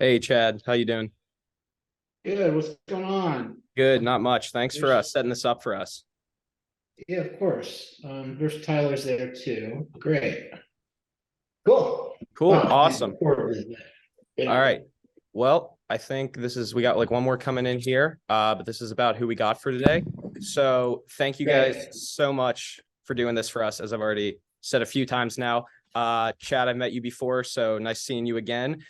Hey Chad, how you doing? Good. What's going on? Good, not much. Thanks for There's, setting this up for us. yeah, of course. There's Tyler's there too. Great. Cool. Cool, Wow, man, awesome. recorded. All Yeah. right. Well, I think we got like one more coming in here, but this is about who we got for today. So thank you guys Great. so much for doing this for us, as I've already said a few times now. Chad, I've met you before, so nice seeing you again.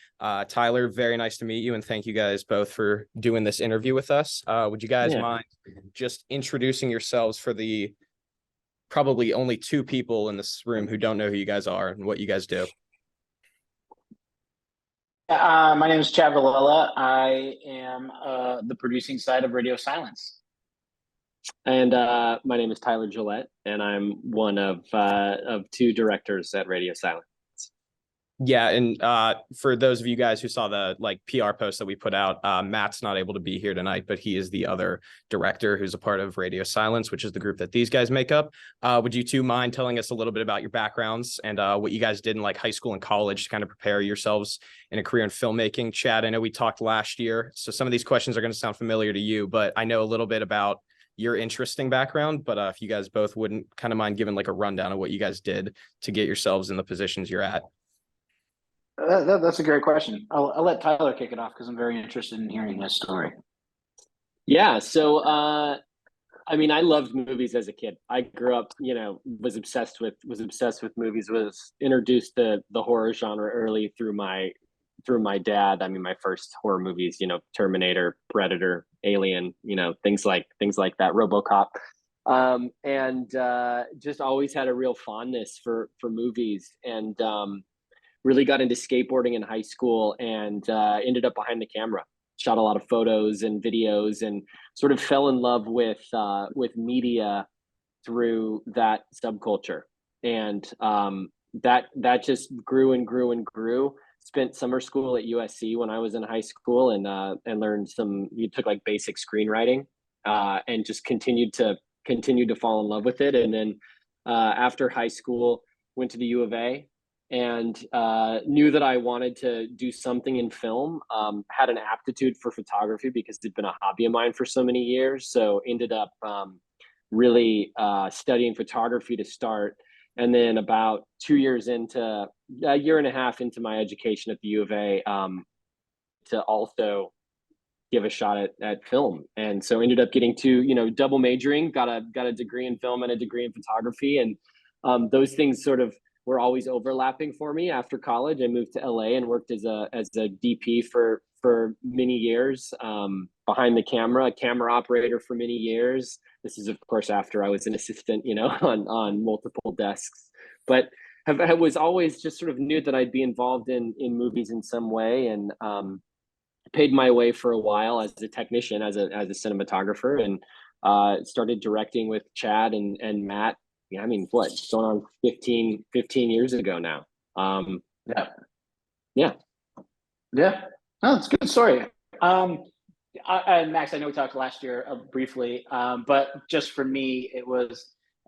Tyler, very nice to meet you, and thank you guys both for doing this interview with us. Would you guys Yeah. mind just introducing yourselves for the probably only two people in this room who don't know who you guys are and what you guys do? My name is Chad Villella. I am the producing side of Radio Silence. And my name is Tyler Gillett, and I'm one of two directors at Radio Silence. Yeah, and for those of you guys who saw the like PR post that we put out, Matt's not able to be here tonight, but he is the other director who's a part of Radio Silence, which is the group that these guys make up. Would you two mind telling us a little bit about your backgrounds and what you guys did in like high school and college to kind of prepare yourselves in a career in filmmaking? Chad, I know we talked last year, so some of these questions are going to sound familiar to you, but I know a little bit about your interesting background. But if you guys both wouldn't kind of mind giving like a rundown of what you guys did to get yourselves in the positions you're at. That's a great question. I'll let Tyler kick it off because I'm very interested in hearing his story. Yeah, so I mean, I loved movies as a kid. I grew up, was obsessed with movies. Was introduced to the horror genre early through my dad. I mean, my first horror movies, Terminator, Predator, Alien, things like that, RoboCop, and just always had a real fondness for movies, and really got into skateboarding in high school, and ended up behind the camera. Shot a lot of photos and videos, and sort of fell in love with media through that subculture, and that just grew and grew and grew. Spent summer school at USC when I was in high school, and learned some. You took like basic screenwriting, and just continued to fall in love with it. And then after high school, went to the U of A, and knew that I wanted to do something in film. Had an aptitude for photography because it'd been a hobby of mine for so many years. So ended up really studying photography to start. And then about 2 years into, a year and a half into my education at the U of A, to also give a shot at film. And so ended up getting to, double majoring, got a degree in film and a degree in photography. And those things sort of were always overlapping for me. After college, I moved to LA and worked as a DP for many years, behind the camera, a camera operator for many years. This is, of course, after I was an assistant, on multiple desks. But I was always just sort of knew that I'd be involved in movies in some way, and paid my way for a while as a technician, as a cinematographer, and started directing with Chad and Matt. Yeah, I mean, what, going on 15 years ago now. Yeah. Yeah. Yeah. No, it's a good story. And Max, I know we talked last year briefly, but just for me,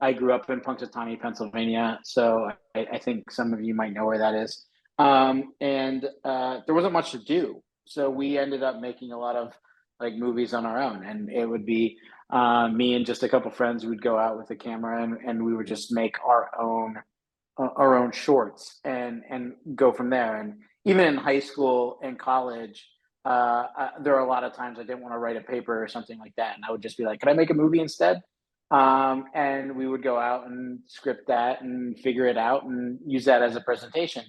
I grew up in Punxsutawney, Pennsylvania, so I think some of you might know where that is. And there wasn't much to do, so we ended up making a lot of like movies on our own, and it would be me and just a couple friends would go out with a camera, and we would just make our own shorts and go from there. And even in high school and college, there are a lot of times I didn't want to write a paper or something like that, and I would just be like, "Could I make a movie instead?" And we would go out and script that and figure it out and use that as a presentation.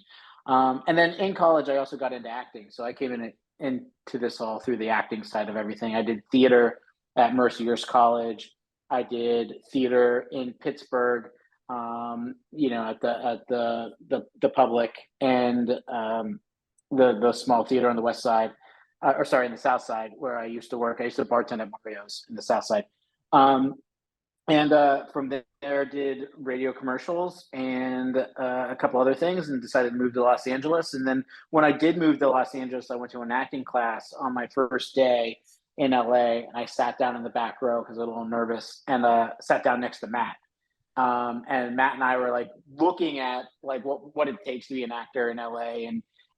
And then in college, I also got into acting, so I came into this all through the acting side of everything. I did theater at Mercyhurst College. I did theater in Pittsburgh, at the public, and the small theater on the west side, or sorry, in the south side where I used to work. I used to bartend at Mario's in the south side. Um, and from there, did radio commercials and a couple other things, and decided to move to Los Angeles. And then when I did move to Los Angeles, I went to an acting class on my first day in LA, and I sat down in the back row because I was a little nervous, and sat down next to Matt. And Matt and I were like looking at like what it takes to be an actor in LA,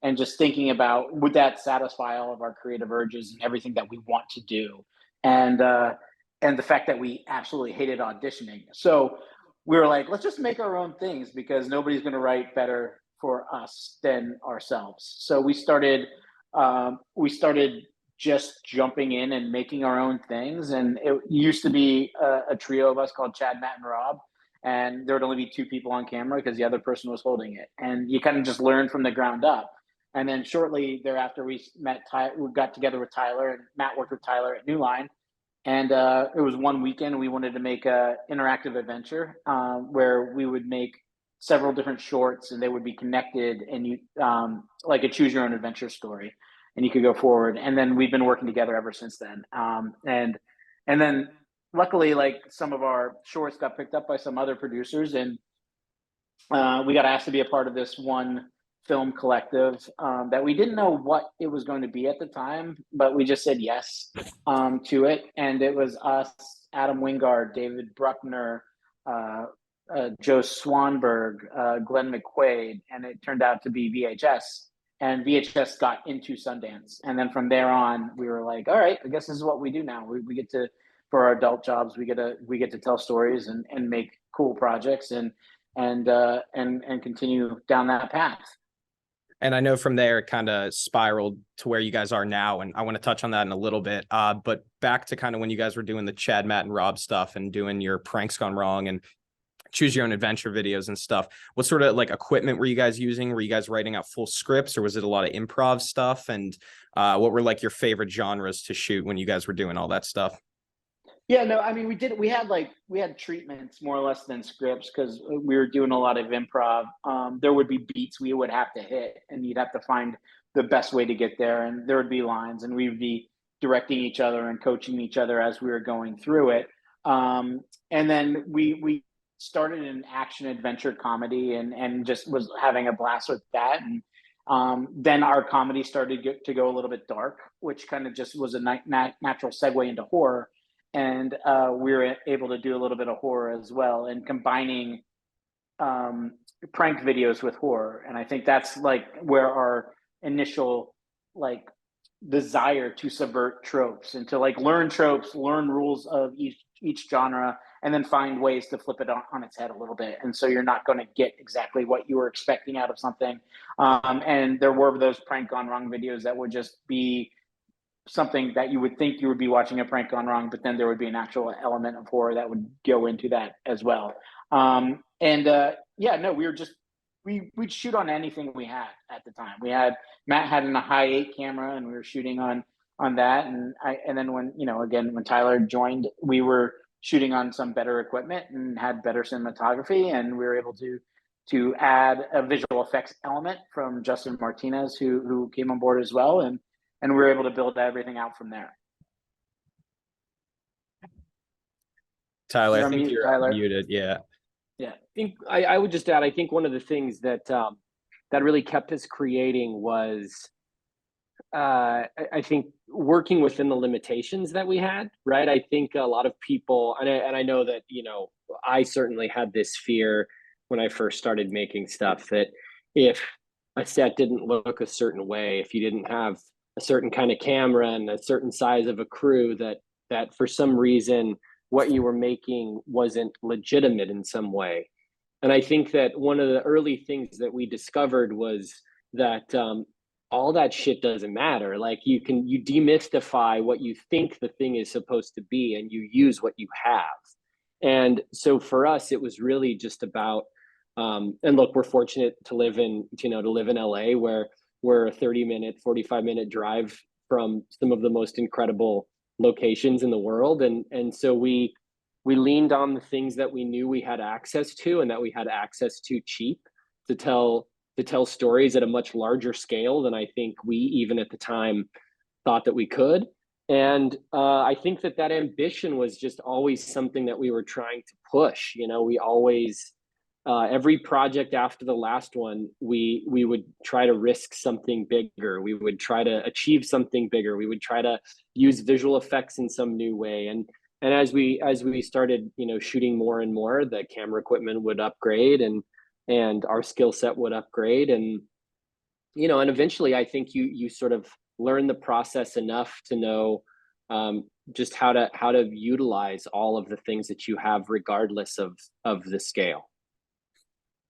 and just thinking about, would that satisfy all of our creative urges and everything that we want to do, and the fact that we absolutely hated auditioning. So we were like, let's just make our own things, because nobody's going to write better for us than ourselves. So we started just jumping in and making our own things. And it used to be a trio of us called Chad, Matt, and Rob. And there would only be two people on camera because the other person was holding it. And you kind of just learn from the ground up. And then shortly thereafter, we got together with Tyler, and Matt worked with Tyler at New Line. And it was one weekend. We wanted to make an interactive adventure where we would make several different shorts, and they would be connected, and you like a choose your own adventure story, and you could go forward. And then we've been working together ever since then. And then luckily, like, some of our shorts got picked up by some other producers, and we got asked to be a part of this one film collective that we didn't know what it was going to be at the time, but we just said yes to it. And it was us, Adam Wingard, David Bruckner, Joe Swanberg, Glenn McQuaid, and it turned out to be VHS. And VHS got into Sundance, and then from there on, we were like, all right, I guess this is what we do now. We get to, for our adult jobs, we get to tell stories and make cool projects and continue down that path. And I know from there it kind of spiraled to where you guys are now, and I want to touch on that in a little bit. But back to kind of when you guys were doing the Chad, Matt, and Rob stuff and doing your Pranks Gone Wrong and choose your own adventure videos and stuff, what sort of like equipment were you guys using? Were you guys writing out full scripts, or was it a lot of improv stuff? And what were like your favorite genres to shoot when you guys were doing all that stuff? Yeah, no, I mean, we had treatments more or less than scripts, because we were doing a lot of improv. There would be beats we would have to hit, and you'd have to find the best way to get there. And there would be lines, and we would be directing each other and coaching each other as we were going through it. And then we started an action adventure comedy, and just was having a blast with that. And then our comedy started to go a little bit dark, which kind of just was a natural segue into horror. And we were able to do a little bit of horror as well, and combining prank videos with horror. And I think that's like where our initial like desire to subvert tropes and to like learn tropes, learn rules of each genre, and then find ways to flip it on its head a little bit. And so you're not going to get exactly what you were expecting out of something. And there were those Prank Gone Wrong videos that would just be something that you would think you would be watching a prank gone wrong, but then there would be an actual element of horror that would go into that as well. We'd shoot on anything we had at the time. Matt had a high 8 camera, and we were shooting on that. And then when Tyler joined, we were shooting on some better equipment and had better cinematography, and we were able to add a visual effects element from Justin Martinez, who came on board as well. And we were able to build everything out from there. Tyler, I think you're muted. Yeah. Yeah. I think I would just add, I think one of the things that really kept us creating was, I think, working within the limitations that we had, right? I think a lot of people, and I know that, I certainly had this fear when I first started making stuff, that if a set didn't look a certain way, if you didn't have a certain kind of camera and a certain size of a crew, that for some reason what you were making wasn't legitimate in some way. And I think that one of the early things that we discovered was that all that shit doesn't matter. Like, you demystify what you think the thing is supposed to be, and you use what you have. And so for us, it was really just about, and look, we're fortunate to live in LA, where we're a 30-minute, 45-minute drive from some of the most incredible locations in the world. And so we leaned on the things that we knew we had access to, and that we had access to cheap, to tell stories at a much larger scale than I think we even at the time thought that we could. And I think that ambition was just always something that we were trying to push. We always, every project after the last one, we would try to risk something bigger. We would try to achieve something bigger. We would try to use visual effects in some new way. And as we started, shooting more and more, the camera equipment would upgrade, and our skill set would upgrade. And and eventually I think you sort of learn the process enough to know just how to utilize all of the things that you have, regardless of the scale.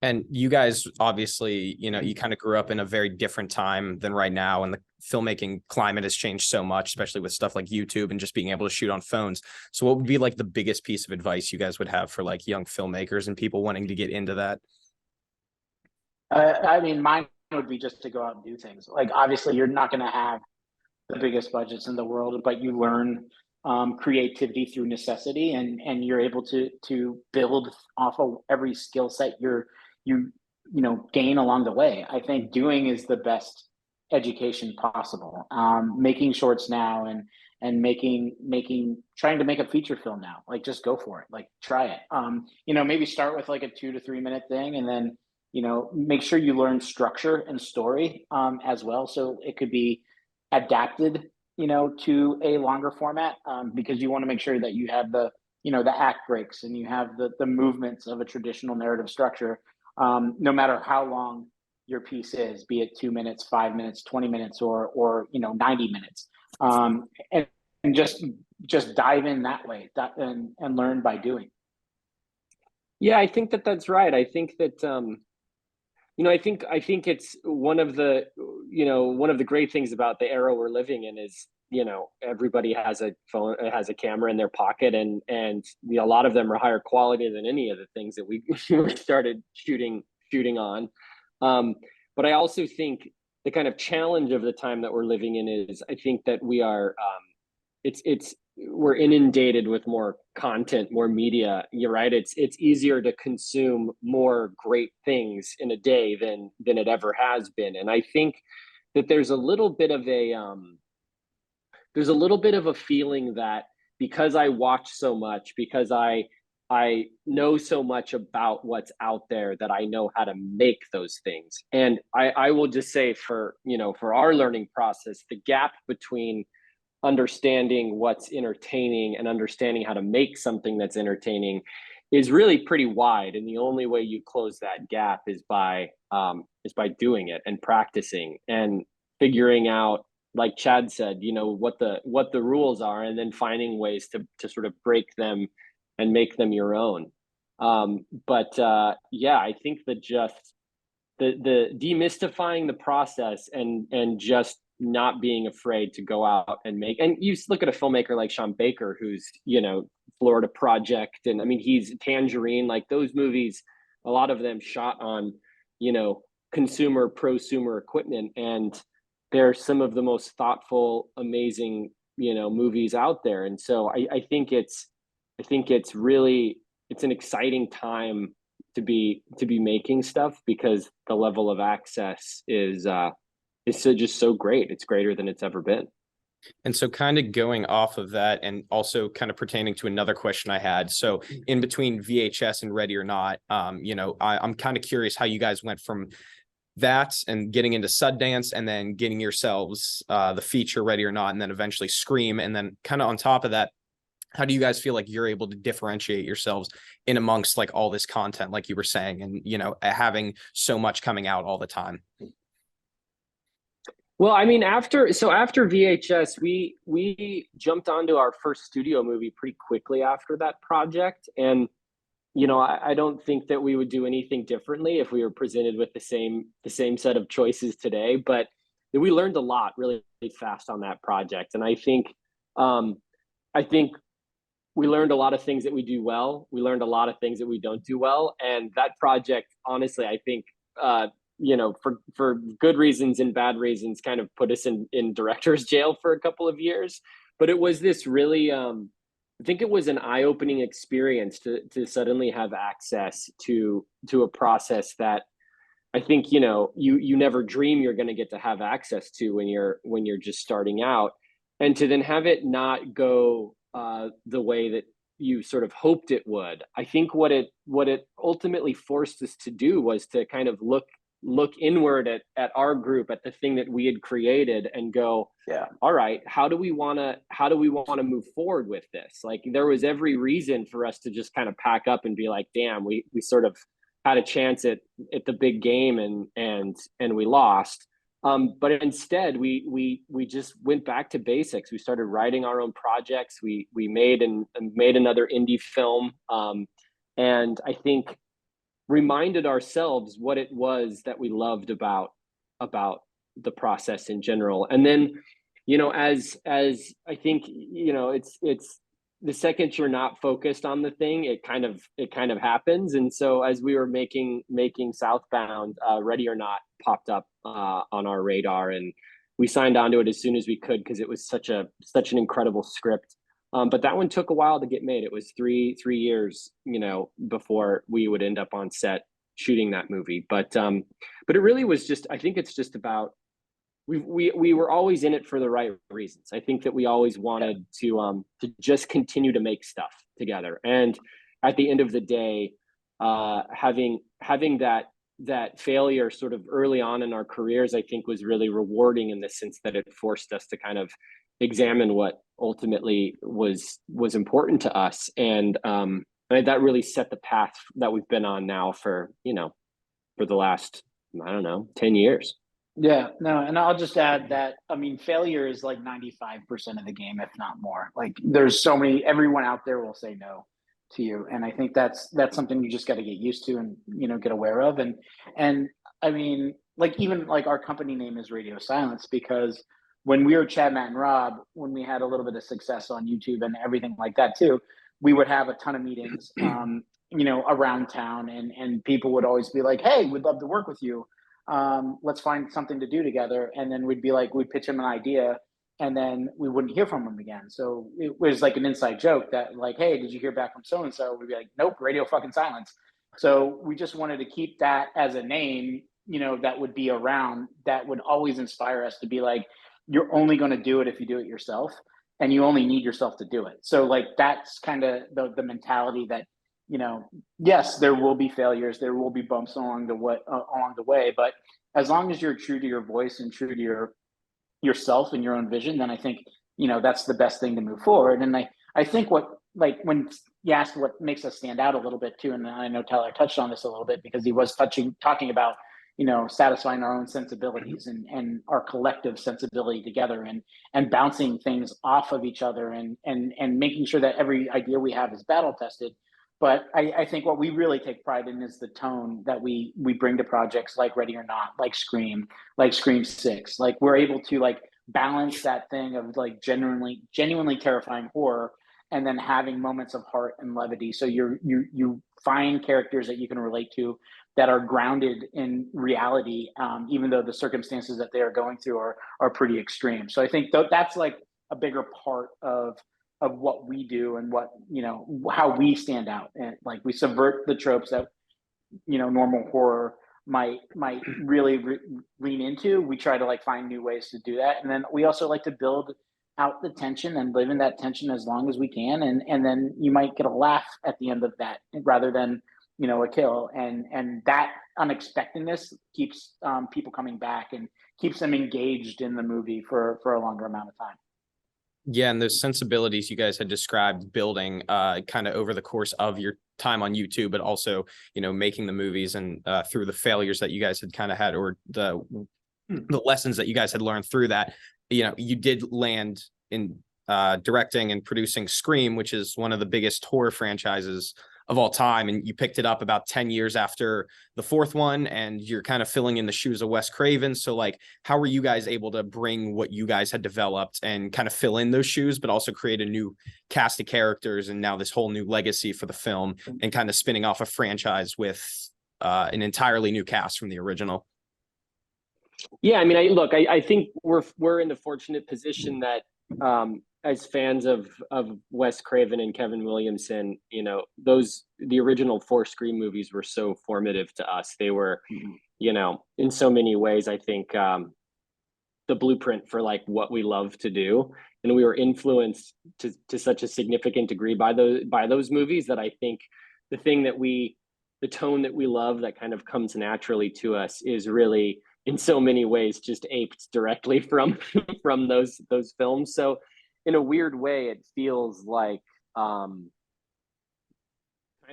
And you guys, obviously, you kind of grew up in a very different time than right now. And the filmmaking climate has changed so much, especially with stuff like YouTube and just being able to shoot on phones. So what would be like the biggest piece of advice you guys would have for like young filmmakers and people wanting to get into that? I mean, mine would be just to go out and do things. Like, obviously, you're not going to have the biggest budgets in the world, but you learn creativity through necessity, and you're able to build off of every skill set you gain along the way. I think doing is the best education possible. Making shorts now and trying to make a feature film now, like, just go for it, like, try it. Maybe start with like a 2 to 3 minute thing, and then make sure you learn structure and story as well, so it could be adapted to a longer format, because you want to make sure that you have the act breaks, and you have the movements of a traditional narrative structure, no matter how long your piece is, be it 2 minutes, 5 minutes, 20 minutes, or 90 minutes, and just dive in that way, and learn by doing. Yeah, I think that's right. I think that I think it's one of the great things about the era we're living in is, everybody has a phone, has a camera in their pocket, and a lot of them are higher quality than any of the things that we started shooting on. But I also think the kind of challenge of the time that we're living in is, I think that we are we're inundated with more content, more media. You're right. It's easier to consume more great things in a day than it ever has been. And I think that there's a little bit of a feeling that because I watch so much, because I know so much about what's out there, that I know how to make those things. And I will just say, for our learning process, the gap between understanding what's entertaining and understanding how to make something that's entertaining is really pretty wide. And the only way you close that gap is by doing it and practicing and figuring out, like Chad said, what the rules are, and then finding ways to sort of break them and make them your own. Yeah, I think that just the demystifying the process and just not being afraid to go out and make. And you look at a filmmaker like Sean Baker, who's Florida Project, and I mean, he's Tangerine, like those movies, a lot of them shot on consumer prosumer equipment, and they're some of the most thoughtful, amazing movies out there. And so I think it's an exciting time to be making stuff, because the level of access is just so great. It's greater than it's ever been. And so kind of going off of that, and also kind of pertaining to another question I had. So in between VHS and Ready or Not, I'm kind of curious how you guys went from that and getting into Sundance, and then getting yourselves the feature Ready or Not, and then eventually Scream. And then kind of on top of that, how do you guys feel like you're able to differentiate yourselves in amongst like all this content, like you were saying, and having so much coming out all the time? Well, I mean, after VHS, we jumped onto our first studio movie pretty quickly after that project. And, I don't think that we would do anything differently if we were presented with the same set of choices today. But we learned a lot really fast on that project. And I think we learned a lot of things that we do well. We learned a lot of things that we don't do well. And that project, honestly, I think, for good reasons and bad reasons, kind of put us in director's jail for a couple of years. But it was this really, I think it was an eye-opening experience to suddenly have access to a process that I think, you never dream you're going to get to have access to when you're just starting out, and to then have it not go the way that you sort of hoped it would. I think what it ultimately forced us to do was to kind of look inward at our group, at the thing that we had created, and go, yeah, all right, how do we want to move forward with this? Like, there was every reason for us to just kind of pack up and be like, damn, we sort of had a chance at the big game, and we lost. But instead, we just went back to basics. We started writing our own projects. We made another indie film, and I think reminded ourselves what it was that we loved about the process in general. And then, as I think, it's the second you're not focused on the thing, it kind of happens. And so as we were making Southbound, Ready or Not popped up on our radar, and we signed onto it as soon as we could because it was such an incredible script. But that one took a while to get made. It was three years, before we would end up on set shooting that movie. But it really was just, I think it's just about, we were always in it for the right reasons. I think that we always wanted to just continue to make stuff together. And at the end of the day, having that failure sort of early on in our careers, I think was really rewarding in the sense that it forced us to kind of examine what ultimately was important to us. And that really set the path that we've been on now for the last, I don't know, 10 years. Yeah, no, and I'll just add that, I mean, failure is like 95% of the game, if not more. Like there's so many, everyone out there will say no to you. And I think that's something you just got to get used to and, get aware of. And I mean, like even like our company name is Radio Silence because when we were Chad, Matt, and Rob, when we had a little bit of success on YouTube and everything like that too, we would have a ton of meetings, around town, and people would always be like, "Hey, we'd love to work with you. Let's find something to do together." And then we'd pitch them an idea, and then we wouldn't hear from them again. So it was like an inside joke that like, "Hey, did you hear back from so and so?" We'd be like, "Nope, Radio fucking silence." So we just wanted to keep that as a name, that would be around, that would always inspire us to be like, you're only going to do it if you do it yourself, and you only need yourself to do it. So like that's kind of the mentality that, yes, there will be failures, there will be bumps along the way, but as long as you're true to your voice and true to yourself and your own vision, then I think that's the best thing to move forward. And I think what, like, when you asked what makes us stand out a little bit too, and I know Tyler touched on this a little bit because he was talking about satisfying our own sensibilities and our collective sensibility together, and bouncing things off of each other, and making sure that every idea we have is battle tested. But I think what we really take pride in is the tone that we bring to projects like Ready or Not, like Scream 6. Like we're able to like balance that thing of like genuinely terrifying horror, and then having moments of heart and levity. So you find characters that you can relate to that are grounded in reality, even though the circumstances that they are going through are pretty extreme. So I think that's like a bigger part of what we do, and what how we stand out, and like we subvert the tropes that normal horror might really lean into. We try to like find new ways to do that, and then we also like to build out the tension and live in that tension as long as we can, and then you might get a laugh at the end of that rather than a kill, and that unexpectedness keeps people coming back and keeps them engaged in the movie for a longer amount of time. Yeah, and those sensibilities you guys had described building kind of over the course of your time on YouTube, but also, making the movies, and through the failures that you guys had kind of had, or the lessons that you guys had learned through that, you did land in directing and producing Scream, which is one of the biggest horror franchises of all time. And you picked it up about 10 years after the fourth one, and you're kind of filling in the shoes of Wes Craven. So like, how were you guys able to bring what you guys had developed and kind of fill in those shoes, but also create a new cast of characters, and now this whole new legacy for the film, and kind of spinning off a franchise with an entirely new cast from the original? Yeah, I mean, I think we're in the fortunate position that as fans of Wes Craven and Kevin Williamson, the original 4 Scream movies were so formative to us. They were, in so many ways, I think, the blueprint for like what we love to do, and we were influenced to such a significant degree by those movies that I think the tone that we love that kind of comes naturally to us is really, in so many ways, just aped directly from those films. So in a weird way, it feels like kind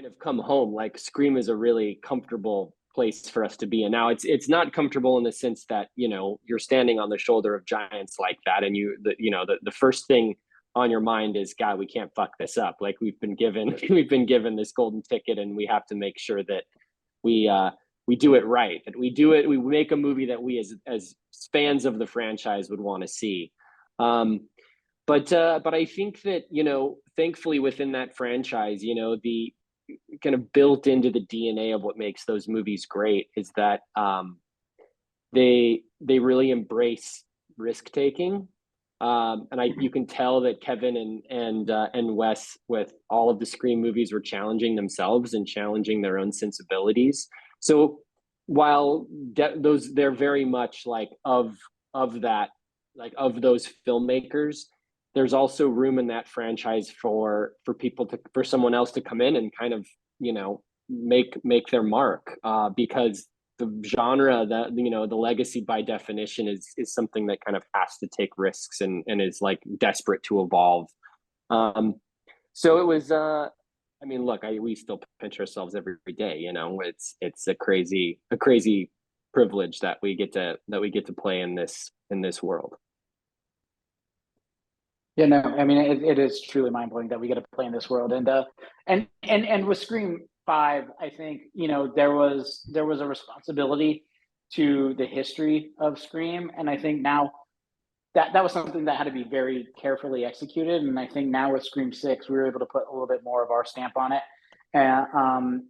of come home. Like Scream is a really comfortable place for us to be in. Now it's not comfortable in the sense that, you know, you're standing on the shoulder of giants like that, and the first thing on your mind is, God, we can't fuck this up. Like, we've been given this golden ticket, and we have to make sure that we do it right, that we make a movie that we as fans of the franchise would want to see. But I think that, you know, thankfully within that franchise, you know, the kind of built into the DNA of what makes those movies great is that they really embrace risk taking. And you can tell that Kevin and Wes, with all of the Scream movies, were challenging themselves and challenging their own sensibilities. So while they're very much like of that, like of those filmmakers, there's also room in that franchise for someone else to come in and kind of, you know, make their mark, because the genre, that, you know, the legacy by definition is something that kind of has to take risks and is like desperate to evolve. So it was, I mean, look, we still pinch ourselves every day, you know. It's a crazy privilege that we get to play in this world. Yeah, no, I mean, it is truly mind blowing that we get to play in this world, and with Scream 5, I think, you know, there was a responsibility to the history of Scream, and I think now that was something that had to be very carefully executed, and I think now with Scream 6, we were able to put a little bit more of our stamp on it, and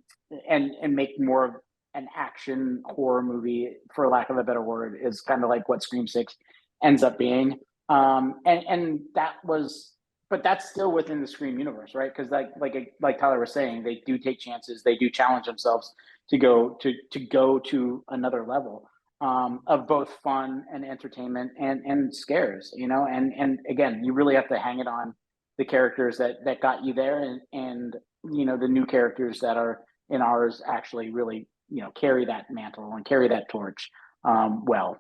make more of an action horror movie, for lack of a better word, is kind of like what Scream 6 ends up being. And that was, but that's still within the Scream universe, right? Because like Tyler was saying, they do take chances, they do challenge themselves to go to another level of both fun and entertainment and scares, you know. And again, you really have to hang it on the characters that got you there, and you know, the new characters that are in ours actually really, you know, carry that mantle and carry that torch well.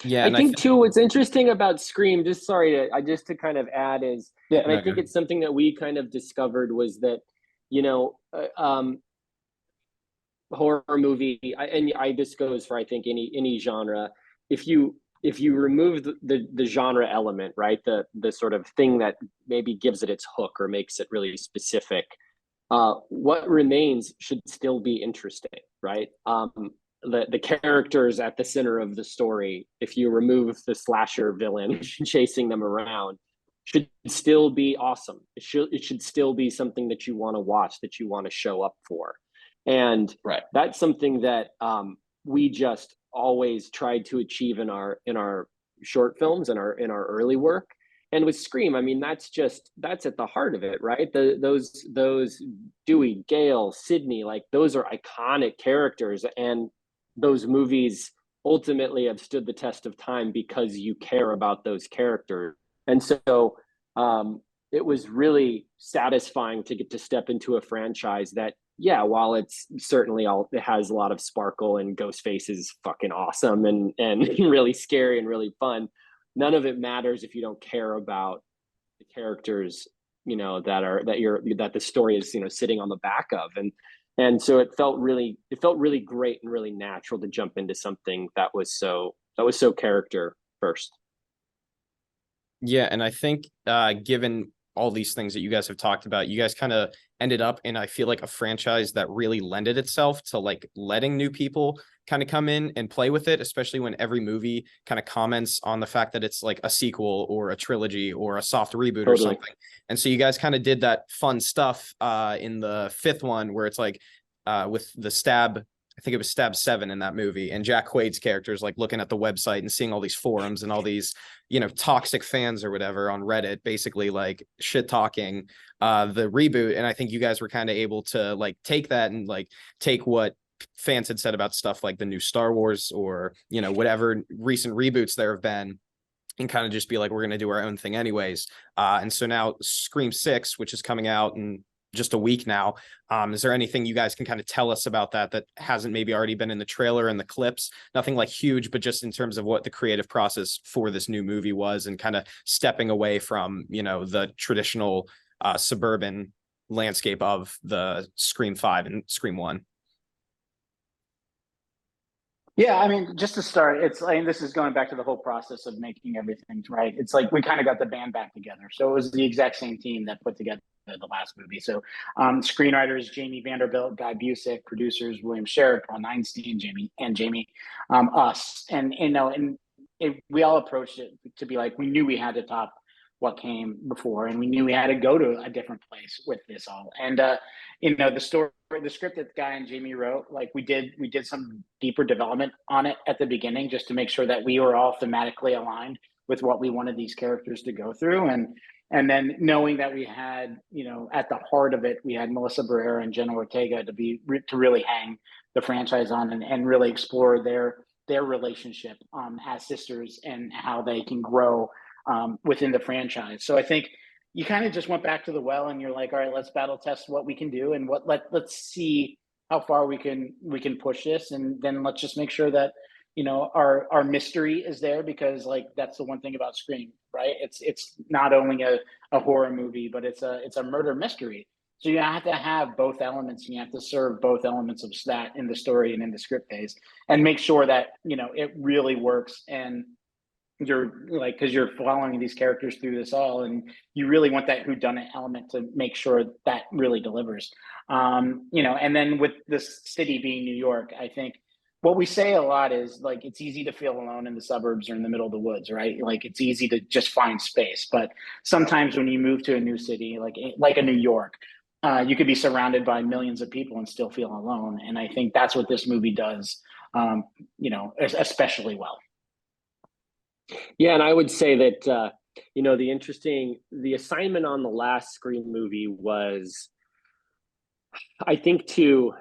Yeah, I think too, what's interesting about Scream, just to kind of add is, Yeah, and I think it's something that we kind of discovered, was that, you know, horror movie, and this goes for, I think, any genre. If you remove the genre element, right, the sort of thing that maybe gives it its hook or makes it really specific, what remains should still be interesting, right? The characters at the center of the story, if you remove the slasher villain chasing them around, should still be awesome. It should still be something that you want to watch, that you want to show up for. And right, that's something that we just always tried to achieve in our short films and in our early work. And with Scream, I mean, that's at the heart of it, right? Those Dewey, Gale, Sidney, like, those are iconic characters, and those movies ultimately have stood the test of time because you care about those characters. And so it was really satisfying to get to step into a franchise that, yeah, while it's certainly it has a lot of sparkle, and Ghostface is fucking awesome and really scary and really fun, none of it matters if you don't care about the characters, you know, that the story is, you know, sitting on the back of. And so it felt really great and really natural to jump into something that was so character first. Yeah, and I think given all these things that you guys have talked about, you guys kind of ended up in, I feel like, a franchise that really lended itself to like letting new people kind of come in and play with it, especially when every movie kind of comments on the fact that it's like a sequel or a trilogy or a soft reboot or something. And so you guys kind of did that fun stuff in the fifth one, where it's like with the stab, I think it was Stab 7 in that movie, and Jack Quaid's character is like looking at the website and seeing all these forums and all these, you know, toxic fans or whatever on Reddit, basically like shit talking the reboot. And I think you guys were kind of able to like take that and like take what fans had said about stuff like the new Star Wars or, you know, whatever recent reboots there have been, and kind of just be like, we're going to do our own thing anyways. And so now Scream 6, which is coming out in just a week now. Is there anything you guys can kind of tell us about that hasn't maybe already been in the trailer and the clips? Nothing like huge, but just in terms of what the creative process for this new movie was, and kind of stepping away from, you know, the traditional suburban landscape of the Scream 5 and Scream 1. Yeah, I mean, just to start, this is going back to the whole process of making everything right. It's like we kind of got the band back together. So it was the exact same team that put together the last movie. So screenwriters Jamie Vanderbilt, Guy Busick, producers William Sherrick, Ron Einstein, Jamie, us, and we all approached it to be like we knew we had to top what came before, and we knew we had to go to a different place with this all. And the story, the script that Guy and Jamie wrote, like we did some deeper development on it at the beginning just to make sure that we were all thematically aligned with what we wanted these characters to go through. And then knowing that we had, at the heart of it, we had Melissa Barrera and Jenna Ortega to really hang the franchise on and really explore their relationship as sisters and how they can grow within the franchise. So I think you kind of just went back to the well and you're like, all right, let's battle test what we can do and let's see how far we can push this, and then let's just make sure that our mystery is there, because like that's the one thing about Scream, right? It's not only a horror movie, but it's a murder mystery. So you have to have both elements, and you have to serve both elements of that in the story and in the script phase, and make sure that it really works. And you're like, because you're following these characters through this all, and you really want that whodunit element to make sure that really delivers. And then with this city being New York, I think what we say a lot is like it's easy to feel alone in the suburbs or in the middle of the woods, right? Like it's easy to just find space, but sometimes when you move to a new city, like a New York, you could be surrounded by millions of people and still feel alone. And I think that's what this movie does, especially well. Yeah, and I would say that the assignment on the last Scream movie was, I think, to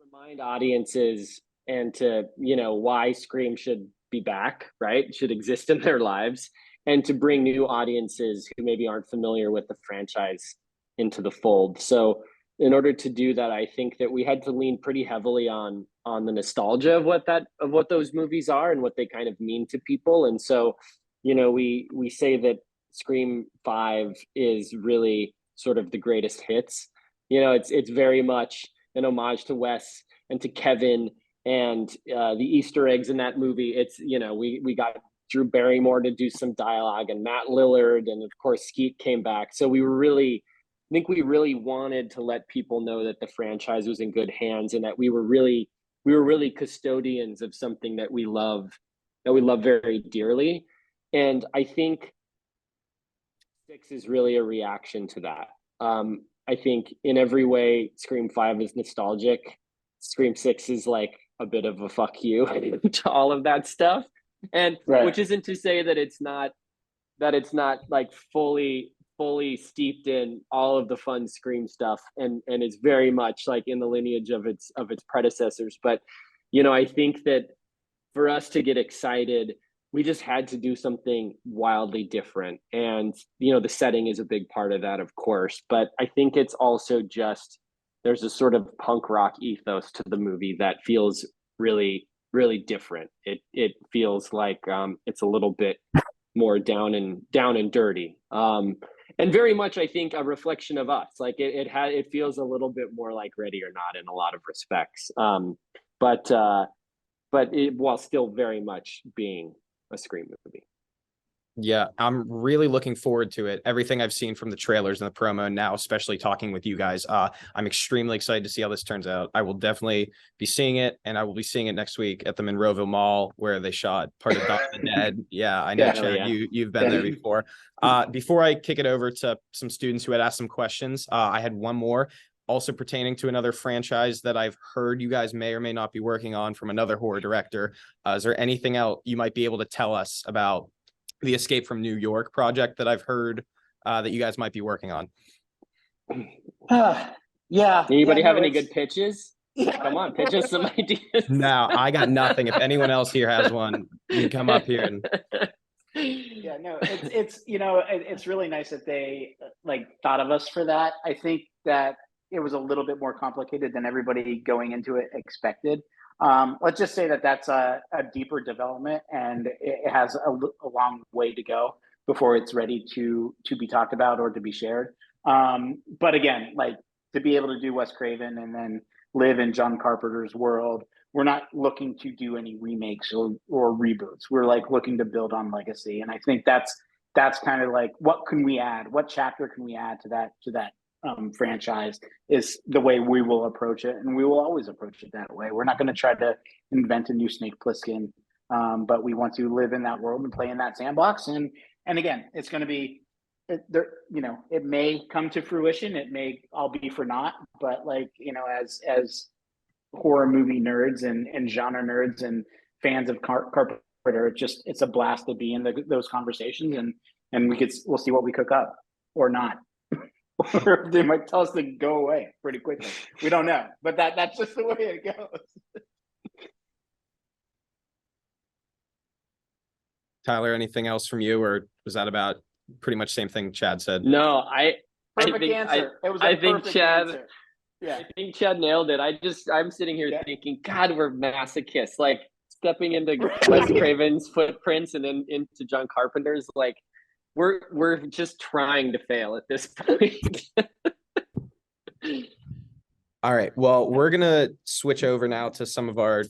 remind audiences and to why Scream should be back, right? Should exist in their lives, and to bring new audiences who maybe aren't familiar with the franchise into the fold. So in order to do that, I think that we had to lean pretty heavily on the nostalgia of what those movies are and what they kind of mean to people. And so, we say that Scream 5 is really sort of the greatest hits. It's very much an homage to Wes and to Kevin and the Easter eggs in that movie. It's we got Drew Barrymore to do some dialogue, and Matt Lillard, and of course Skeet came back. So I think we really wanted to let people know that the franchise was in good hands, and that we were really custodians of something that we love very dearly. And I think 6 is really a reaction to that. I think in every way, Scream 5 is nostalgic. Scream 6 is like a bit of a fuck you to all of that stuff. And right. Which isn't to say that it's not like fully steeped in all of the fun Scream stuff, and it's very much like in the lineage of its predecessors. But I think that for us to get excited, we just had to do something wildly different. And the setting is a big part of that, of course, but I think it's also just there's a sort of punk rock ethos to the movie that feels really, really different. It feels like it's a little bit more down and dirty. And very much, I think, a reflection of us. Like it feels a little bit more like Ready or Not in a lot of respects. But while still very much being a Scream movie. Yeah, I'm really looking forward to it. Everything I've seen from the trailers and the promo, and now especially talking with you guys, I'm extremely excited to see how this turns out. I will definitely be seeing it, and I will be seeing it next week at the Monroeville Mall where they shot part of Dawn of the Dead. Yeah, I know, yeah, Chad, yeah. You've been there before. Before I kick it over to some students who had asked some questions, I had one more also pertaining to another franchise that I've heard you guys may or may not be working on from another horror director. Is there anything else you might be able to tell us about the Escape from New York project that I've heard that you guys might be working on? Yeah. Anybody have any good pitches? Yeah. Come on, pitch us some ideas. No, I got nothing. If anyone else here has one, you can come up here and. Yeah, no, it's really nice that they thought of us for that. I think that it was a little bit more complicated than everybody going into it expected. Let's just say that that's a deeper development, and it has a long way to go before it's ready to be talked about or to be shared. But again, to be able to do Wes Craven and then live in John Carpenter's world we're not looking to do any remakes or reboots. We're like looking to build on legacy. And I think that's kind of like, what can we add? What chapter can we add to that franchise is the way we will approach it. And we will always approach it that way. We're not going to try to invent a new Snake Plissken, but we want to live in that world and play in that sandbox. And again, it's going to be, it may come to fruition. It may all be for naught, but like, as horror movie nerds and genre nerds and fans of Carpenter, it's a blast to be in those conversations, and we'll see what we cook up or not. Or they might tell us to go away pretty quickly. We don't know, but that's just the way it goes. Tyler, anything else from you, or was that about pretty much same thing Chad said? No, Perfect answer. It was a perfect answer. Yeah. I think Chad nailed it. I'm sitting here thinking, God, we're masochists. Like stepping into Wes Craven's footprints and then into John Carpenter's, like we're just trying to fail at this point. All right. Well, we're going to switch over now to some of our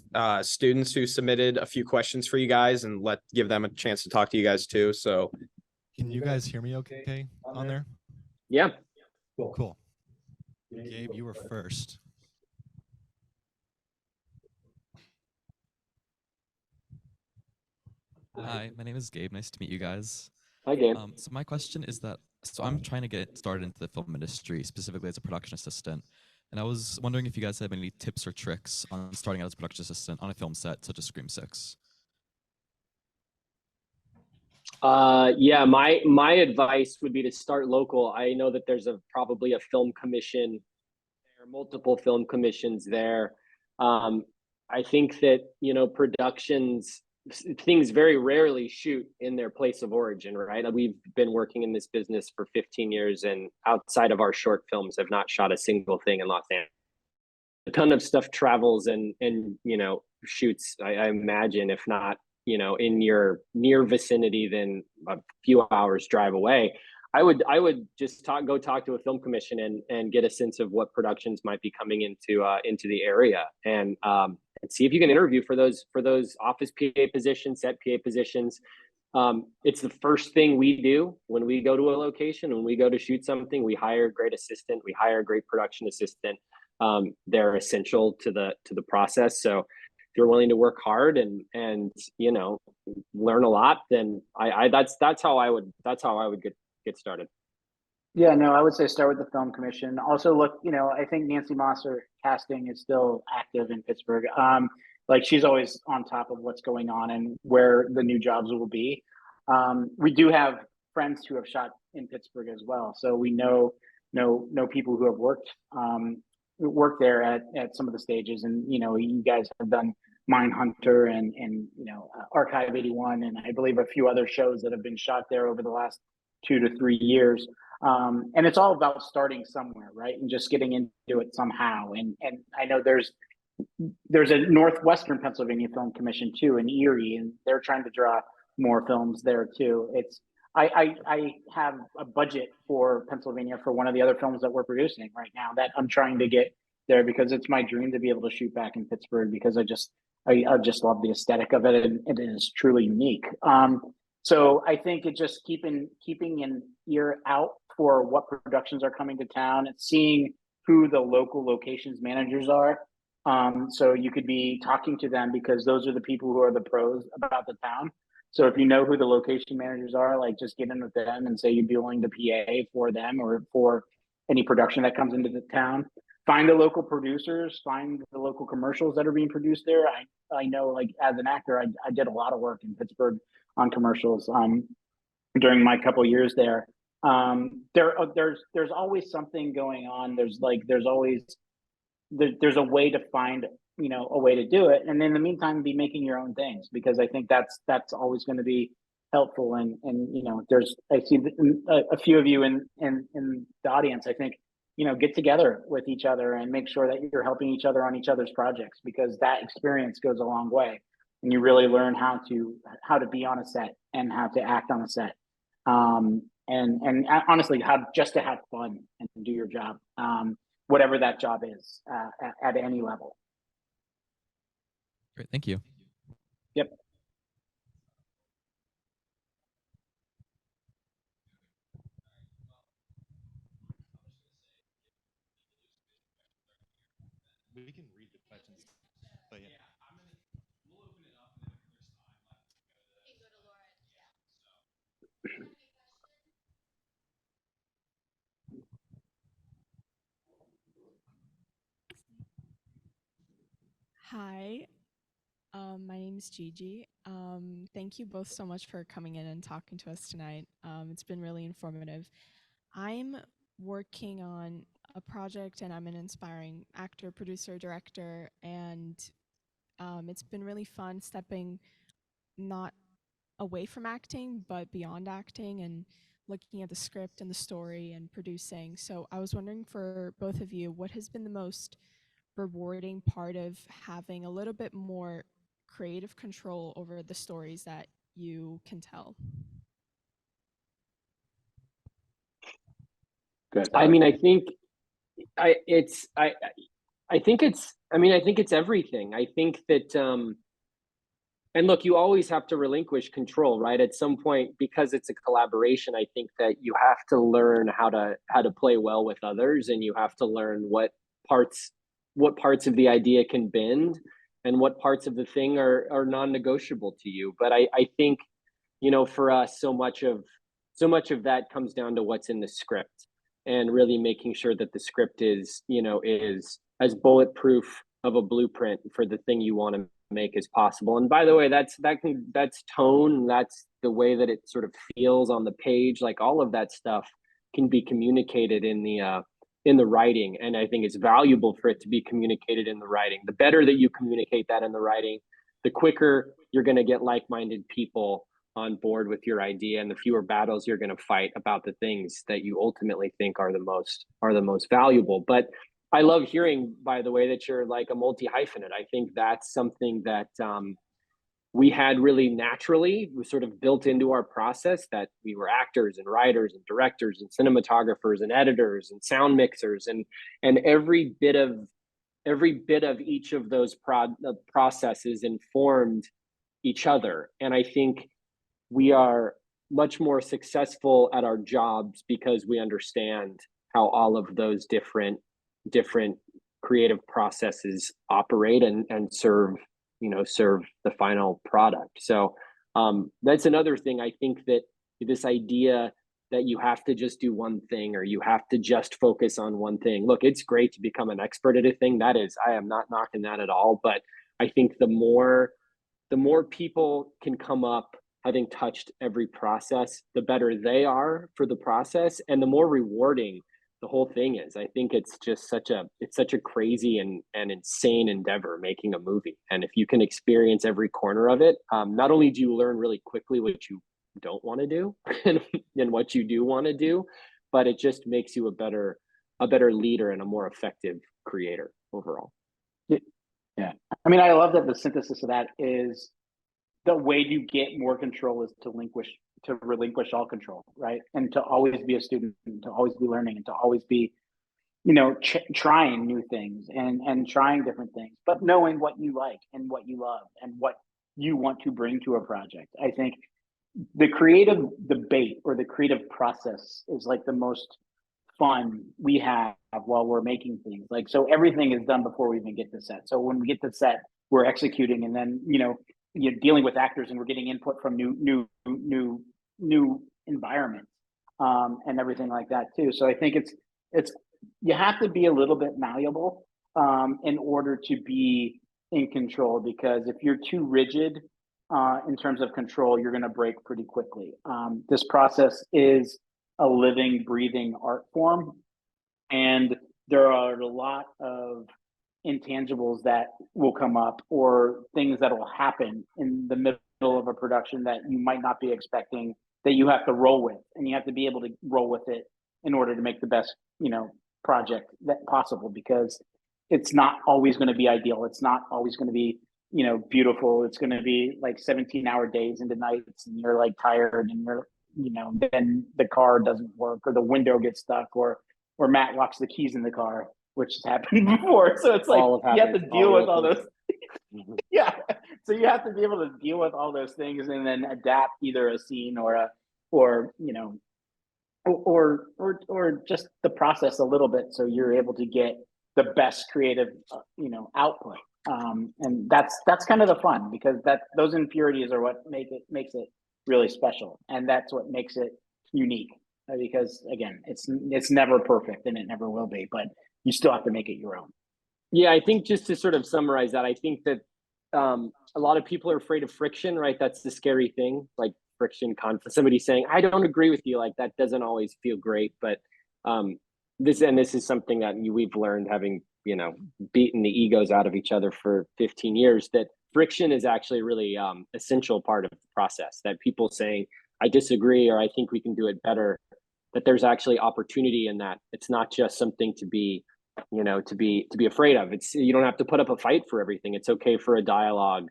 students who submitted a few questions for you guys and give them a chance to talk to you guys too. So can you guys hear me okay on there? Yeah. Cool. Gabe, you were first. Hi, my name is Gabe. Nice to meet you guys. Hi, Gabe. So my question is so I'm trying to get started into the film industry, specifically as a production assistant. And I was wondering if you guys have any tips or tricks on starting out as a production assistant on a film set, such as Scream 6. Yeah, my advice would be to start local. I know that there's probably a film commission, there are multiple film commissions there. I think that, productions, things very rarely shoot in their place of origin, right? We've been working in this business for 15 years, and outside of our short films have not shot a single thing in Los Angeles. A ton of stuff travels and shoots, I imagine, if not, in your near vicinity, then a few hours drive away. I would just go talk to a film commission and get a sense of what productions might be coming into the area, and see if you can interview for those office PA positions, set PA positions. It's the first thing we do when we go to a location. When we go to shoot something, we hire a great assistant. We hire a great production assistant. They're essential to the process. So if you're willing to work hard and learn a lot, then that's how I would get started. Yeah, no, I would say start with the film commission. Also look, I think Nancy Mosser casting is still active in Pittsburgh. Like she's always on top of what's going on and where the new jobs will be. We do have friends who have shot in Pittsburgh as well. So we know people who have worked there at some of the stages, and you guys have done Mindhunter and Archive 81, and I believe a few other shows that have been shot there over the last 2 to 3 years. And it's all about starting somewhere, right? And just getting into it somehow. And I know there's a Northwestern Pennsylvania Film Commission too in Erie, and they're trying to draw more films there too. I have a budget for Pennsylvania for one of the other films that we're producing right now that I'm trying to get there, because it's my dream to be able to shoot back in Pittsburgh, because I just love the aesthetic of it, and it is truly unique. So I think it just keeping an ear out for what productions are coming to town and seeing who the local locations managers are. So you could be talking to them, because those are the people who are the pros about the town. So if you know who the location managers are, like just get in with them and say you'd be willing to PA for them or for any production that comes into the town. Find the local producers, find the local commercials that are being produced there. I know, like as an actor, I did a lot of work in Pittsburgh on commercials during my couple years there. There's always something going on. There's a way to find a way to do it, and in the meantime be making your own things, because I think that's always going to be helpful. And I see a few of you in the audience. I think get together with each other and make sure that you're helping each other on each other's projects, because that experience goes a long way, and you really learn how to be on a set and how to act on a set, and honestly how just to have fun and do your job, whatever that job is, at any level. Great, thank you. Yep. We can read the questions, but yeah. We'll open it up, and then if there's time, Hi, my name is Gigi. Thank you both so much for coming in and talking to us tonight. It's been really informative. I'm working on a project and I'm an inspiring actor, producer, director, and it's been really fun stepping not away from acting, but beyond acting and looking at the script and the story and producing. So I was wondering for both of you, what has been the most rewarding part of having a little bit more creative control over the stories that you can tell? Good. I mean, I think I it's I think it's I mean, I think it's everything. I think that and look, you always have to relinquish control, right? At some point, because it's a collaboration, I think that you have to learn how to play well with others, and you have to learn parts what parts of the idea can bend and what parts of the thing are non-negotiable to you. But I think, you know, for us, so much of that comes down to what's in the script and really making sure that the script is as bulletproof of a blueprint for the thing you want to make as possible. And by the way, that's tone, that's the way that it sort of feels on the page. Like all of that stuff can be communicated in the writing, and I think it's valuable for it to be communicated in the writing. The better that you communicate that in the writing, the quicker you're going to get like-minded people on board with your idea, and the fewer battles you're going to fight about the things that you ultimately think are the most valuable. But I love hearing, by the way, that you're like a multi-hyphenate. I think that's something that we had really naturally, we sort of built into our process, that we were actors and writers and directors and cinematographers and editors and sound mixers, and every bit of each of those processes informed each other. And I think we are much more successful at our jobs because we understand how all of those different creative processes operate and serve the final product. So that's another thing. I think that this idea that you have to just do one thing or you have to just focus on one thing. Look, it's great to become an expert at a thing. That is, I am not knocking that at all. But I think the more people can come up having touched every process, the better they are for the process and the more rewarding the whole thing is. I think it's just such a crazy and insane endeavor making a movie. And if you can experience every corner of it, not only do you learn really quickly what you don't want to do and what you do want to do, but it just makes you a better leader and a more effective creator overall. Yeah. I mean, I love that the synthesis of that is the way you get more control is to relinquish all control, right? And to always be a student, and to always be learning, and to always be, trying new things and trying different things, but knowing what you like and what you love and what you want to bring to a project. I think the creative debate or the creative process is like the most fun we have while we're making things. Like, so everything is done before we even get to set. So when we get to set, we're executing, and then you're dealing with actors, and we're getting input from new environments, and everything like that too. So I think it's you have to be a little bit malleable in order to be in control, because if you're too rigid in terms of control, you're going to break pretty quickly. This process is a living, breathing art form, and there are a lot of intangibles that will come up, or things that will happen in the middle of a production that you might not be expecting, that you have to roll with, and you have to be able to roll with it in order to make the best project that possible, because it's not always going to be ideal. It's not always going to be beautiful. It's going to be like 17-hour days into nights, and you're like tired, and you're then the car doesn't work, or the window gets stuck, or Matt locks the keys in the car, which has happened before. So it's like you have to deal with all those. Yeah. So you have to be able to deal with all those things and then adapt either a scene or just the process a little bit so you're able to get the best creative output. And that's kind of the fun, because those impurities are what makes it really special, and that's what makes it unique, because again, it's never perfect and it never will be, but you still have to make it your own. Yeah, I think just to sort of summarize that, I think that a lot of people are afraid of friction, right? That's the scary thing, like friction, conflict. Somebody saying, "I don't agree with you," like that doesn't always feel great. But this is something that we've learned, having beaten the egos out of each other for 15 years, that friction is actually a really essential part of the process. That people saying, "I disagree," or "I think we can do it better," that there's actually opportunity in that. It's not just something to be afraid of. You don't have to put up a fight for everything. It's okay for a dialogue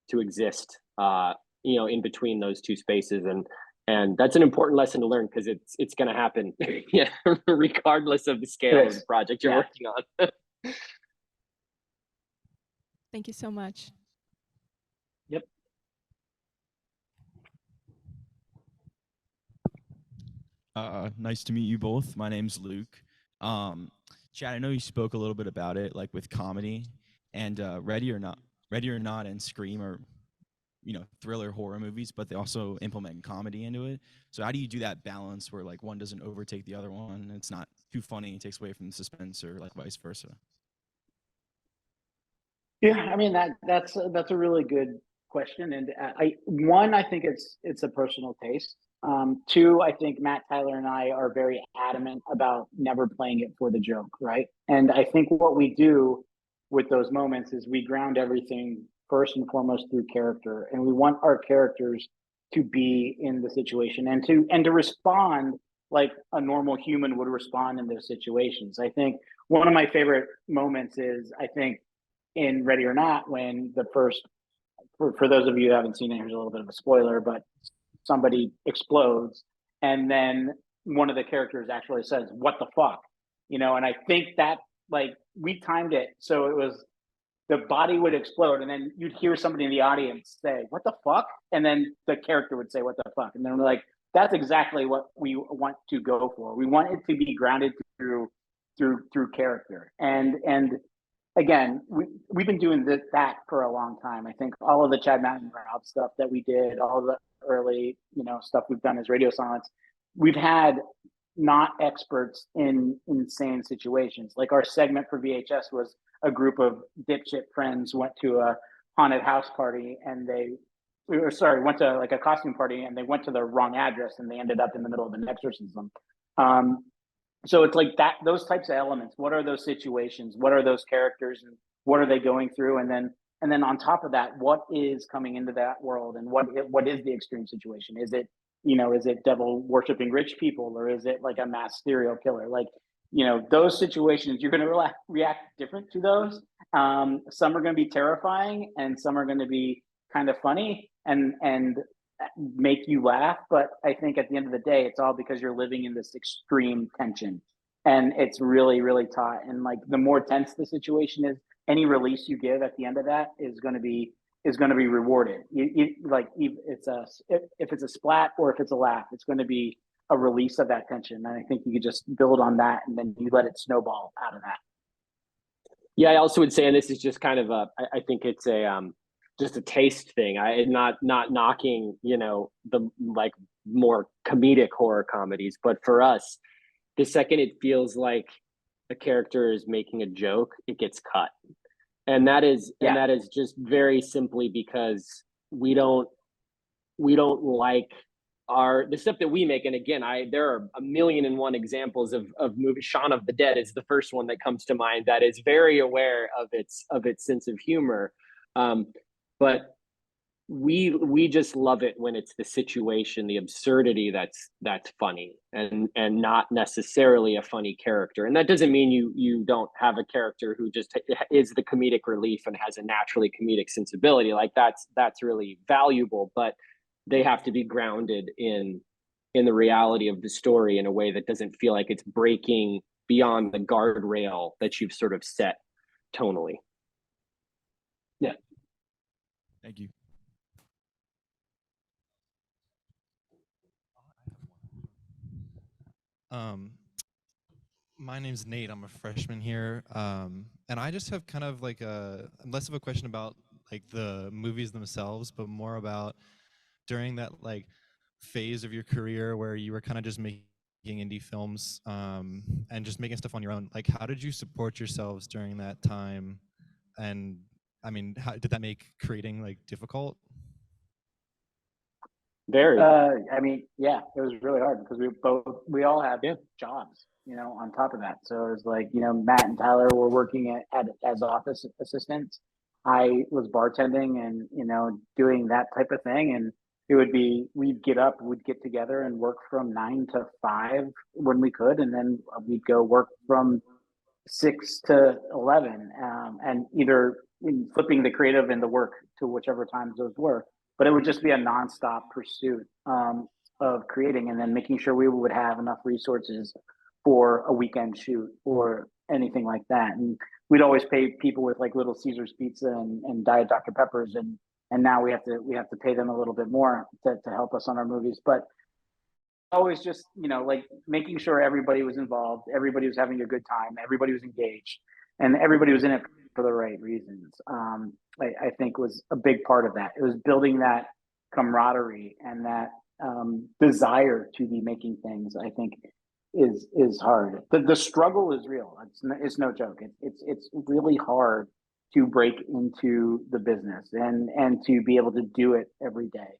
to exist in between those two spaces, and that's an important lesson to learn, because it's going to happen regardless of the scale of the project you're working on. Thank you so much. Yep. Nice to meet you both. My name's Luke. Chad, I know you spoke a little bit about it, like with comedy, and Ready or Not and Scream are, thriller horror movies, but they also implement comedy into it. So how do you do that balance where like one doesn't overtake the other one? It's not too funny, it takes away from the suspense, or like vice versa? Yeah, I mean that's a really good question, and I think it's a personal taste. Two, I think Matt, Tyler, and I are very adamant about never playing it for the joke, right? And I think what we do with those moments is we ground everything first and foremost through character, and we want our characters to be in the situation and to respond like a normal human would respond in those situations. I think one of my favorite moments is, I think, in Ready or Not, when the first, for those of you who haven't seen it, here's a little bit of a spoiler, but somebody explodes, and then one of the characters actually says, "What the fuck?" And I think that, like, we timed it so it was the body would explode, and then you'd hear somebody in the audience say, "What the fuck?" And then the character would say, "What the fuck?" And then we're like, that's exactly what we want to go for. We want it to be grounded through character. And again, we've been doing that for a long time. I think all of the Chad, Matt, and Rob stuff that we did, all of the early stuff we've done as Radio Silence, we've had not experts in insane situations. Like our segment for VHS was a group of dipshit friends went to a haunted house party, and went to like a costume party, and they went to the wrong address, and they ended up in the middle of an exorcism. So it's like that, those types of elements. What are those situations? What are those characters, and what are they going through? And then on top of that, what is coming into that world, and what is the extreme situation? Is it devil worshiping rich people, or is it like a mass serial killer? Like, those situations, you're going to react different to those. Some are going to be terrifying, and some are going to be kind of funny and make you laugh. But I think at the end of the day, it's all because you're living in this extreme tension, and it's really, really taut. And like, the more tense the situation is, any release you give at the end of that is going to be rewarded. If it's a splat or if it's a laugh, it's going to be a release of that tension. And I think you could just build on that, and then you let it snowball out of that. Yeah, I also would say, and this is just kind of I think it's just a taste thing. Not knocking, the like more comedic horror comedies, but for us, the second it feels like a character is making a joke, it gets cut. And that is just very simply because we don't like the stuff that we make. And again, there are 1,000,001 examples of movies. Shaun of the Dead is the first one that comes to mind, that is very aware of its sense of humor. But we just love it when it's the situation, the absurdity that's funny, and not necessarily a funny character. And that doesn't mean you don't have a character who just is the comedic relief and has a naturally comedic sensibility. Like that's really valuable, but they have to be grounded in the reality of the story in a way that doesn't feel like it's breaking beyond the guardrail that you've sort of set tonally. Yeah. Thank you. Um, my name's Nate. I'm a freshman here, and I just have kind of like less of a question about like the movies themselves, but more about during that like phase of your career where you were kind of just making indie films and just making stuff on your own. Like, how did you support yourselves during that time? And I mean, how did that make creating like difficult? Very. I mean, yeah, it was really hard because we all had Yeah. jobs, on top of that. So it was like, Matt and Tyler were working as office assistants. I was bartending and, doing that type of thing. And it would be, we'd get together and work from 9 to 5 when we could. And then we'd go work from 6 to 11, and either flipping the creative and the work to whichever times those were. But it would just be a nonstop pursuit of creating, and then making sure we would have enough resources for a weekend shoot or anything like that. And we'd always pay people with like Little Caesars pizza and Diet Dr. Peppers, and now we have to pay them a little bit more to help us on our movies. But always just like making sure everybody was involved, everybody was having a good time, everybody was engaged, and everybody was in it for the right reasons. I think was a big part of that. It was building that camaraderie and that desire to be making things. I think is hard. The struggle is real. It's no joke. It's really hard to break into the business and to be able to do it every day.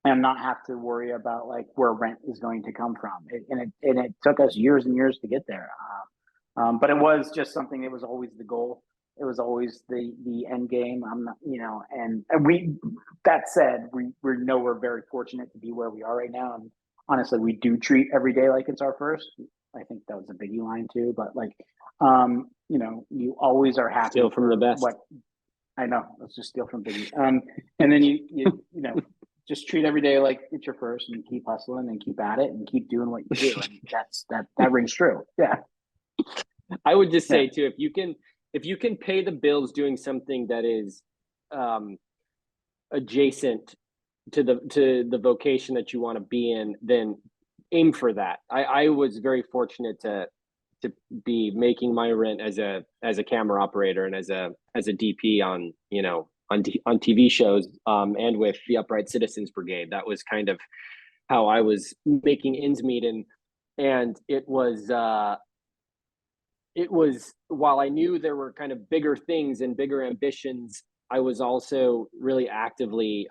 And not have to worry about like where rent is going to come from. It took us years and years to get there. But it was just something. It was always the goal. It was always the end game. I'm not, and we. That said, we're very fortunate to be where we are right now. And honestly, we do treat every day like it's our first. I think that was a Biggie line too. But like, you always are happy. Steal from the best. What I know. Let's just steal from Biggie. And then you just treat every day like it's your first, and keep hustling and keep at it and keep doing what you do. And that rings true. Yeah. I would just say too, if you can pay the bills doing something that is adjacent to the vocation that you want to be in, then aim for that. I was very fortunate to be making my rent as a camera operator and as a DP on on TV shows, and with the Upright Citizens Brigade. That was kind of how I was making ends meet, and it was while I knew there were kind of bigger things and bigger ambitions, I was also really actively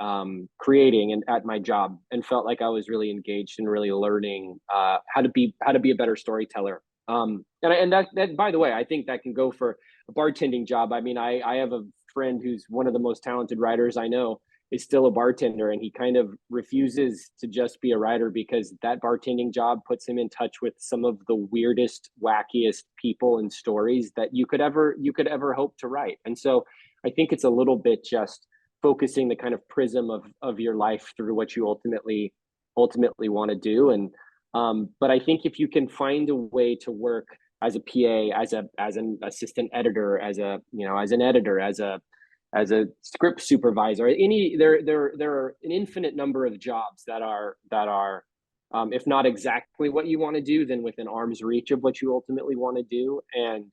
creating and at my job, and felt like I was really engaged and really learning how to be a better storyteller. And that, by the way, I think that can go for a bartending job. I mean, I have a friend who's one of the most talented writers I know, is still a bartender, and he kind of refuses to just be a writer because that bartending job puts him in touch with some of the weirdest, wackiest people and stories that you could ever hope to write. And so I think it's a little bit just focusing the kind of prism of your life through what you ultimately want to do. And but I think if you can find a way to work as a PA, as an assistant editor, as an editor, as a script supervisor, there are an infinite number of jobs that are if not exactly what you want to do, then within arm's reach of what you ultimately want to do. And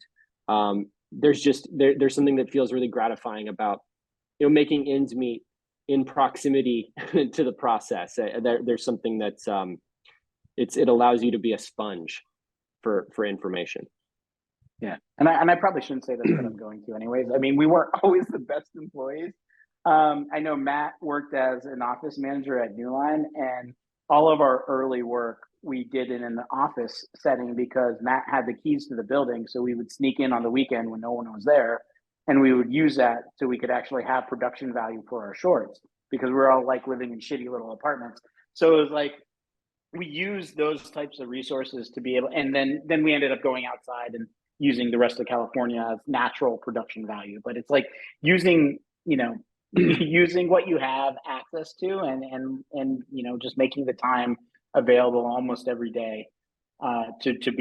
there's something that feels really gratifying about making ends meet in proximity to the process. There's something that's it allows you to be a sponge for information. Yeah, and I probably shouldn't say this, but I'm going to anyways. I mean, we weren't always the best employees. I know Matt worked as an office manager at New Line, and all of our early work we did it in the office setting because Matt had the keys to the building, so we would sneak in on the weekend when no one was there, and we would use that so we could actually have production value for our shorts because we're all like living in shitty little apartments. So it was like we used those types of resources to be able, and then we ended up going outside and using the rest of California as natural production value. But it's like using, using what you have access to and just making the time available almost every day to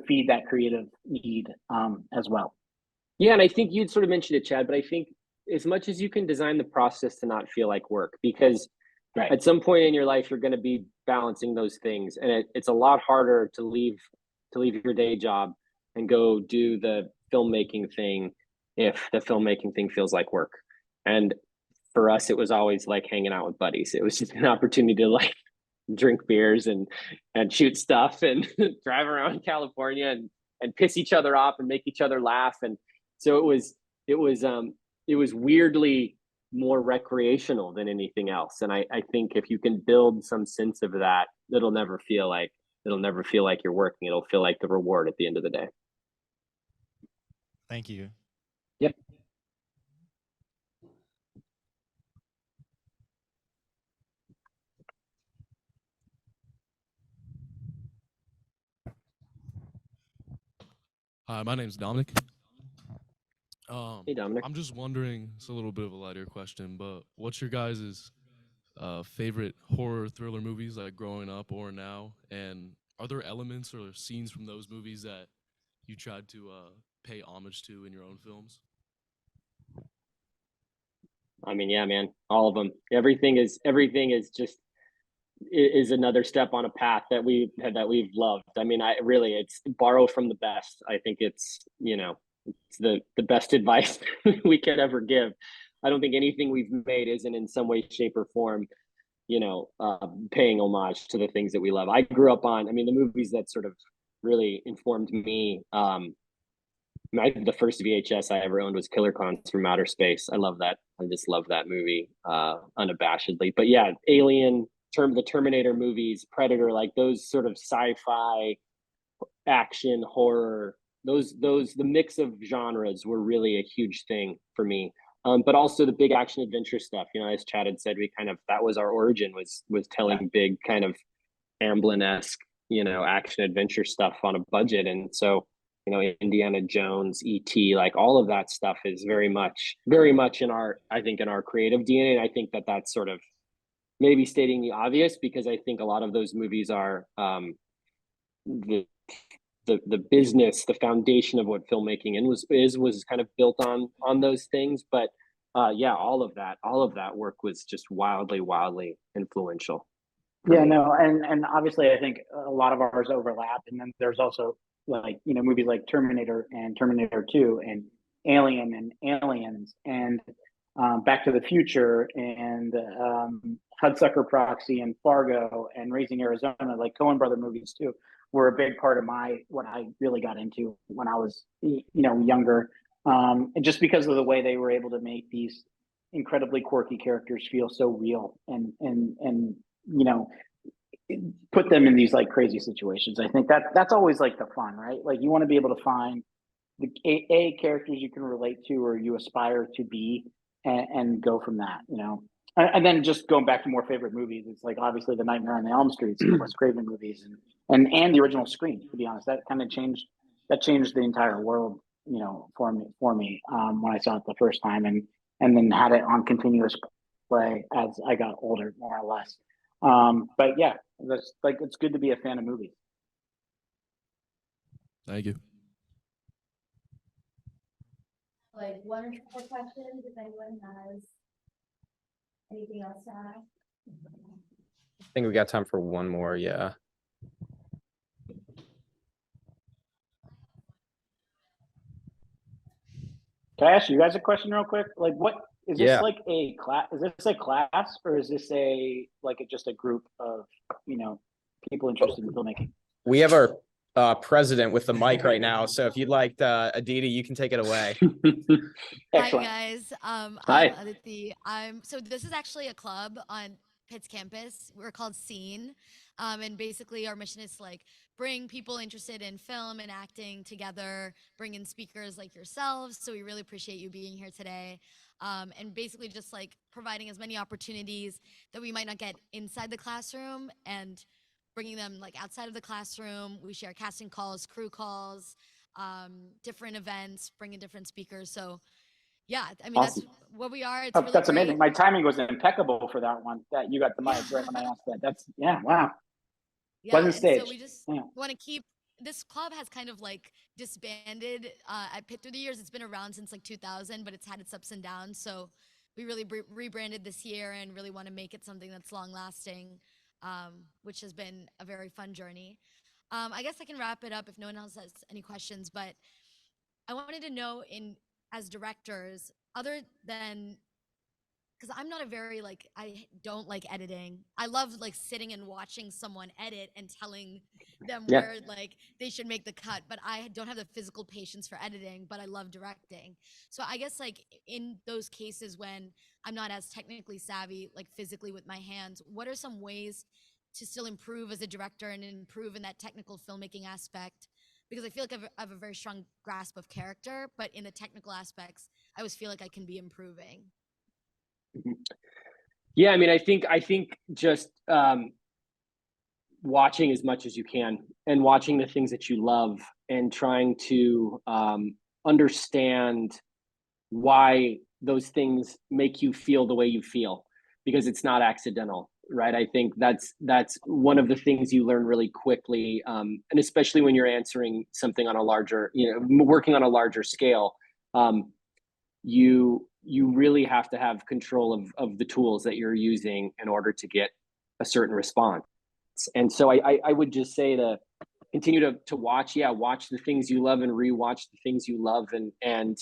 feed that creative need as well. Yeah, and I think you'd sort of mentioned it, Chad, but I think you can design the process to not feel like work, because Right. at some point in your life you're going to be balancing those things, and it's a lot harder to leave your day job and go do the filmmaking thing if the filmmaking thing feels like work. And for us, it was always like hanging out with buddies. It was just an opportunity to like drink beers and shoot stuff and drive around California and piss each other off and make each other laugh. And so it was weirdly more recreational than anything else. And I think if you can build some sense of that, it'll never feel like you're working. It'll feel like the reward at the end of the day. Thank you. Yep. Hi, my name's Dominic. Hey, Dominic. I'm just wondering, it's a little bit of a lighter question, but what's your guys' favorite horror thriller movies, like growing up or now? And are there elements or scenes from those movies that you tried to pay homage to in your own films? I mean, yeah, man, all of them. Everything is just is another step on a path that we've loved. I mean, it's borrow from the best. I think it's the best advice we could ever give. I don't think anything we've made isn't in some way, shape, or form, paying homage to the things that we love. I grew up on, the movies that sort of really informed me. The first VHS I ever owned was Killer Clowns from Outer Space. I love that. I just love that movie unabashedly. But yeah, Alien, the Terminator movies, Predator, like those sort of sci-fi, action, horror, the mix of genres were really a huge thing for me. But also the big action adventure stuff. As Chad had said, that was our origin, was telling big kind of Amblin-esque, action adventure stuff on a budget. And so, Indiana Jones, E.T., like all of that stuff is very much in our creative DNA. And I think that that's sort of maybe stating the obvious, because I think a lot of those movies are the business, the foundation of what filmmaking was kind of built on those things. But yeah, all of that work was just wildly influential. Yeah, no, and obviously I think a lot of ours overlap, and then there's also like movies like Terminator and Terminator 2 and Alien and Aliens and Back to the Future and Hudsucker Proxy and Fargo and Raising Arizona, like Coen brother movies too, were a big part of what I really got into when I was younger, and just because of the way they were able to make these incredibly quirky characters feel so real and put them in these like crazy situations. I think that's always like the fun, right? Like you want to be able to find the characters you can relate to or you aspire to be, and go from that, And then just going back to more favorite movies, it's like obviously the Nightmare on the Elm Street, the Wes Craven movies, and the original Scream. To be honest, that kind of changed the entire world, for me when I saw it the first time, and then had it on continuous play as I got older, more or less. But yeah, that's like, it's good to be a fan of movies. Thank you. Like one or two more questions if anyone has anything else to ask. I think we got time for one more. Yeah. Can I ask you guys a question real quick? Like, what is this like a class? Is this a class, or is this just a group of people interested in filmmaking? We have our president with the mic right now, so if you'd like, Aditi, you can take it away. Hi guys. Hi. I'm Aditi. So this is actually a club on Pitt's campus. We're called Scene, and basically our mission is to like bring people interested in film and acting together, bring in speakers like yourselves. So we really appreciate you being here today, and basically just like providing as many opportunities that we might not get inside the classroom and bringing them like outside of the classroom. We share casting calls, crew calls, different events, bringing different speakers. So yeah, I mean, Awesome. That's what we are. It's Oh, really that's great. amazing. My timing was impeccable for that one, that you got the mic right when I asked that. That's, yeah, wow. Yeah, Pleasant and stage. so we just Yeah. want to keep this club has kind of like disbanded at Pitt through the years. It's been around since like 2000, but it's had its ups and downs. So we really rebranded this year and really want to make it something that's long lasting, which has been a very fun journey. I guess I can wrap it up if no one else has any questions, but I wanted to know, as directors, other than, because I'm not a very like, I don't like editing. I love like sitting and watching someone edit and telling them where like they should make the cut, but I don't have the physical patience for editing, but I love directing. So I guess like in those cases when I'm not as technically savvy, like physically with my hands, what are some ways to still improve as a director and improve in that technical filmmaking aspect? Because I feel like I have a very strong grasp of character, but in the technical aspects, I always feel like I can be improving. Yeah, I mean, I think just watching as much as you can and watching the things that you love and trying to understand why those things make you feel the way you feel, because it's not accidental, right? I think that's one of the things you learn really quickly, and especially when you're answering something on a larger, working on a larger scale. You really have to have control of the tools that you're using in order to get a certain response. And so I would just say to continue to watch the things you love and rewatch the things you love, and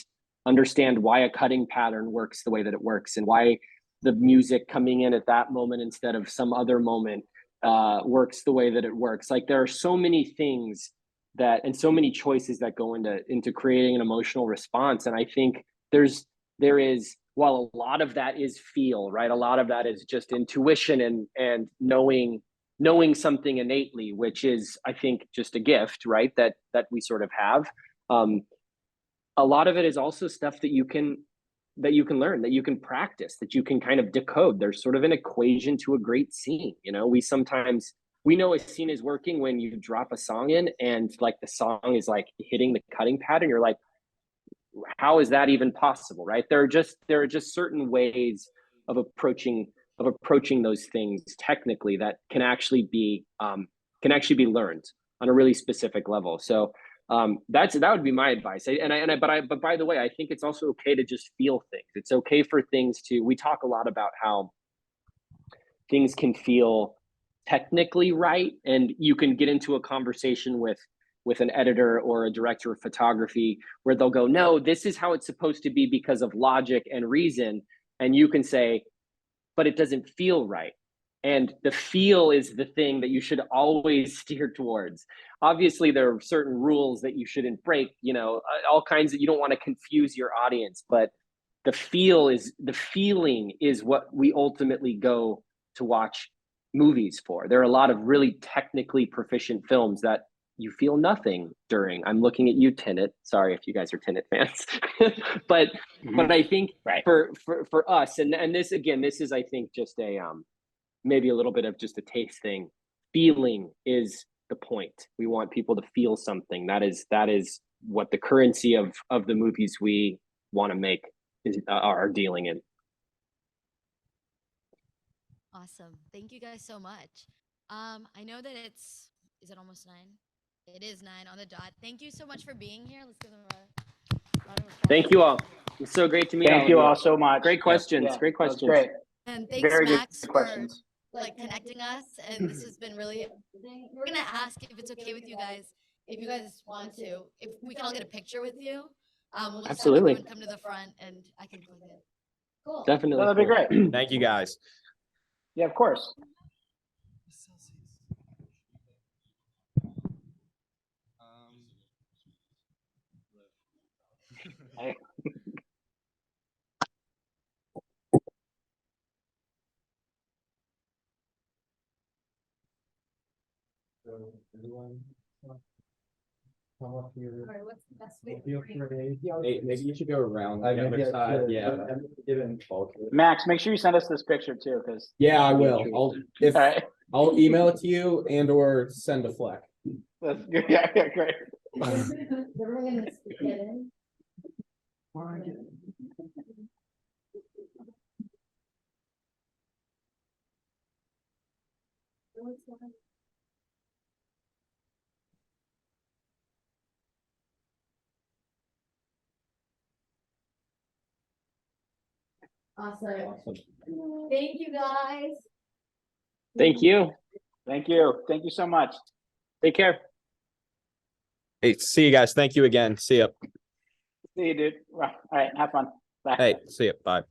understand why a cutting pattern works the way that it works, and why the music coming in at that moment instead of some other moment works the way that it works. Like, there are so many things and so many choices that go into creating an emotional response. And I think there is, while a lot of that is feel, right? A lot of that is just intuition and knowing something innately, which is, I think, just a gift, right? That we sort of have. A lot of it is also stuff that you can learn, that you can practice, that you can kind of decode. There's sort of an equation to a great scene. We know a scene is working when you drop a song in and like the song is like hitting the cutting pattern. You're like, how is that even possible, right? There are just certain ways of approaching those things technically that can actually be learned on a really specific level. So that would be my advice. But by the way, I think it's also okay to just feel things. It's okay for things we talk a lot about how things can feel technically right, and you can get into a conversation with an editor or a director of photography where they'll go, no, this is how it's supposed to be because of logic and reason. And you can say, but it doesn't feel right. And the feel is the thing that you should always steer towards. Obviously, there are certain rules that you shouldn't break, all kinds of, you don't want to confuse your audience, but the feeling is what we ultimately go to watch movies for. There are a lot of really technically proficient films that you feel nothing during. I'm looking at you, Tenet. Sorry if you guys are Tenet fans, but I think for us, and this again, this is, I think, just a maybe a little bit of just a taste thing. Feeling is the point. We want people to feel something. That is what the currency of the movies we want to make are dealing in. Awesome. Thank you guys so much. I know that is it almost 9? It is 9 on the dot. Thank you so much for being here. Let's give them a round of applause. Thank you all. It's so great to meet Thank you all so much. Great questions. Yeah, Great questions. Great. And thanks, Very Max, good for questions. like connecting us. And this has been really amazing. We're gonna ask if it's okay with you guys, if you guys want to, if we can all get a picture with you. We'll just Absolutely. have everyone come to the front and I can put it. Cool. Definitely. That'd be great. Thank you, guys. Yeah, of course. So everyone come up here. All right, what's the best way? Feel free. Hey, maybe you should go around the Maybe other I side. should. Yeah. I'm given bulk. Max, make sure you send us this picture too, because Yeah, I will. All right. I'll email it to you and or send a fleck. That's good. Yeah, great. Everyone gonna get in? Awesome. Thank you guys. Thank you. Thank you. Thank you so much. Take care. Hey, see you guys. Thank you again. See you. See you, dude. All right. Have fun. Bye. Hey, see you. Bye.